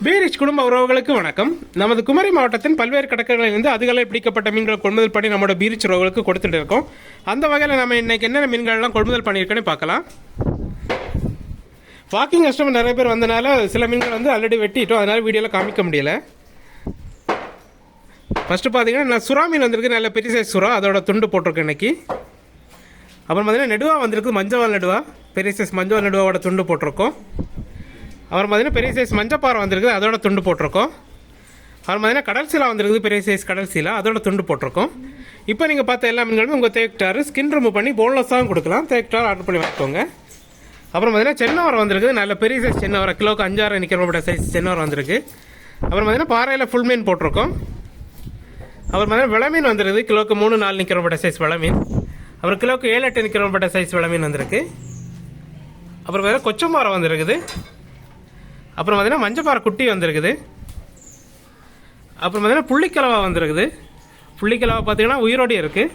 பீரிஷ் குடும்ப உறவுகளுக்கு வணக்கம். நமது குமரி மாவட்டத்தின் பல்வேறு கடற்கரைகளிலிருந்து அதிகாலை பிடிக்கப்பட்ட மீன்களை கொள்முதல் பண்ணி நம்மளோட பீரிஷ் உறவுகளுக்கு கொடுத்துட்டு இருக்கோம். அந்த வகையில் நம்ம இன்னைக்கு என்னென்ன மீன்கள்லாம் கொள்முதல் பண்ணியிருக்கோன்னு பார்க்கலாம். வாக்கிங் கஸ்டமர் நிறைய பேர் வந்தனால சில மீன்கள் வந்து ஆல்ரெடி வெட்டிட்டோம், அதனால வீடியோவில் காமிக்க முடியல. ஃபஸ்ட்டு பார்த்தீங்கன்னா நான் சுறா மீன் வந்திருக்கு, நல்ல பெரிய சைஸ் சுறா, அதோட துண்டு போட்டிருக்கேன் இன்னைக்கு. அப்புறம் பார்த்தீங்கன்னா நெடுவா வந்திருக்கு, மஞ்சள் நெடுவா, பெரிய சைஸ் மஞ்சள் நெடுவாவோட துண்டு போட்டிருக்கோம். அப்புறம் பார்த்தீங்கன்னா பெரிய சைஸ் மஞ்சப்பாறை வந்திருக்குது, அதோட துண்டு போட்டிருக்கோம். அப்புறம் பார்த்தீங்கன்னா கடல் சீலா வந்திருக்குது, பெரிய சைஸ் கடல் சீலா, அதோட துண்டு போட்டிருக்கோம். இப்போ நீங்கள் பார்த்த எல்லா மீன்களுமே உங்கள் தேக்டார் ஸ்கின் ரிமூவ் பண்ணி போன்லெஸ்ஸாகவும் கொடுக்கலாம், தேக்டார் ஆர்டர் பண்ணி வாங்கிக்கோங்க. அப்புறம் பார்த்தீங்கன்னா சென்னவரை வந்திருக்குது, நல்ல பெரிய சைஸ் சென்னவரை, கிலோக்கு 5-6 நிற்கிற சைஸ் சென்னவரை வந்திருக்கு. அப்புறம் பார்த்தீங்கன்னா பாறையில் ஃபுல் மீன் போட்டிருக்கோம். அப்புறம் பார்த்தீங்கன்னா விளமீன் வந்துருக்குது, கிலோக்கு 3-4 நிற்கிற சைஸ் விளமீன். அப்புறம் கிலோக்கு 7-8 நிற்கிற சைஸ் விளமீன் வந்திருக்கு. அப்புறம் பார்த்தீங்கன்னா கொச்சம்பாறை வந்திருக்குது. அப்புறம் பார்த்தீங்கன்னா மஞ்சப்பாறை குட்டி வந்திருக்குது. அப்புறம் பார்த்தீங்கன்னா புள்ளிக்கிழவா வந்திருக்குது. புள்ளிக்கிழவா பார்த்தீங்கன்னா உயிரோடு இருக்குது,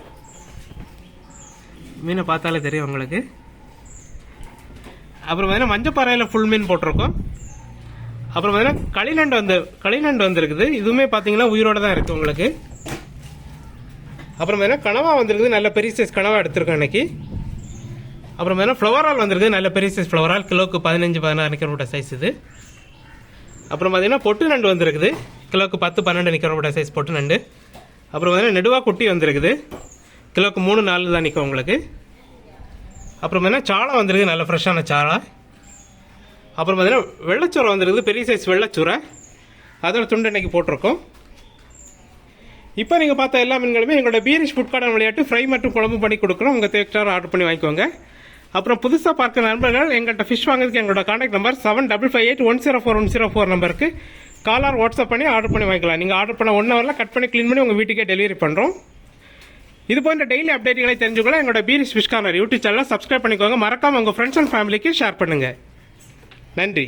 மீனை பார்த்தாலே தெரியும் உங்களுக்கு. அப்புறம் பார்த்தீங்கன்னா மஞ்சப்பாறையில் ஃபுல் மீன் போட்டிருக்கோம். அப்புறம் பார்த்தீங்கன்னா களிநண்டு வந்திருக்குது, இதுவுமே பார்த்தீங்கன்னா உயிரோடு தான் இருக்குது உங்களுக்கு. அப்புறம் பார்த்தீங்கன்னா கனவா வந்திருக்குது, நல்ல பெரிய சைஸ் கனவா எடுத்திருக்கோம் இன்னைக்கு. அப்புறம் பார்த்தீங்கன்னா ஃப்ளவரால் வந்திருக்குது, நல்ல பெரிய சைஸ் ஃப்ளவரால், கிலோக்கு 15-16 நிற்கிற சைஸ் இது. அப்புறம் பார்த்தீங்கன்னா பொட்டு நண்டு வந்திருக்குது, கிலோக்கு 10-12 நிற்கிற சைஸ் பொட்டு நண்டு. அப்புறம் பார்த்தீங்கன்னா நெடுவா குட்டி வந்திருக்குது, கிலோக்கு 3-4 தான் நிற்கும் உங்களுக்கு. அப்புறம் பார்த்தீங்கன்னா சாளை வந்திருக்கு, நல்ல ஃப்ரெஷ்ஷான சாளை. அப்புறம் பார்த்தீங்கன்னா வெள்ளைச்சூரை வந்திருக்குது, பெரிய சைஸ் வெள்ளைச்சூரை, அதோட துண்டு இன்னைக்கு போட்டிருக்கோம். இப்போ நீங்கள் பார்த்த எல்லா மீன்களுமே எங்களோட பீரிஷ் ஃபுட் கார்டன் விளையாட்டு ஃப்ரை மற்றும் குழம்பு பண்ணி கொடுக்குறோம், உங்கள் தேக்டார் ஆர்டர் பண்ணி வாங்கிக்கோங்க. அப்புறம் புதுசாக பார்க்குற நண்பர்கள் எங்கள்கிட்ட ஃபிஷ் வாங்குறதுக்கு எங்களோட கான்டாக்ட் நம்பர் 7558-104-104 நம்பருக்கு காலர் வாட்ஸ்அப் பண்ணி ஆர்டர் பண்ணி வாங்கிக்கலாம். நீங்கள் ஆர்டர் பண்ண 1 ஹவரில் கட் பண்ணி க்ளீன் பண்ணி உங்கள் வீட்டுக்கே டெலிவரி பண்ணுறோம். இது போன்ற டெய்லி அப்டேட்டுகளை தெரிஞ்சுக்கலாம் எங்களோட பீரிஷ் ஃபிஷ் கார்னர் யூடியூப் சேனலை சப்ஸ்கிரைப் பண்ணிக்கோங்க. மறக்காமல் உங்கள் ஃப்ரெண்ட்ஸ் அண்ட் ஃபேமிலிக்கு ஷேர் பண்ணுங்கள். நன்றி.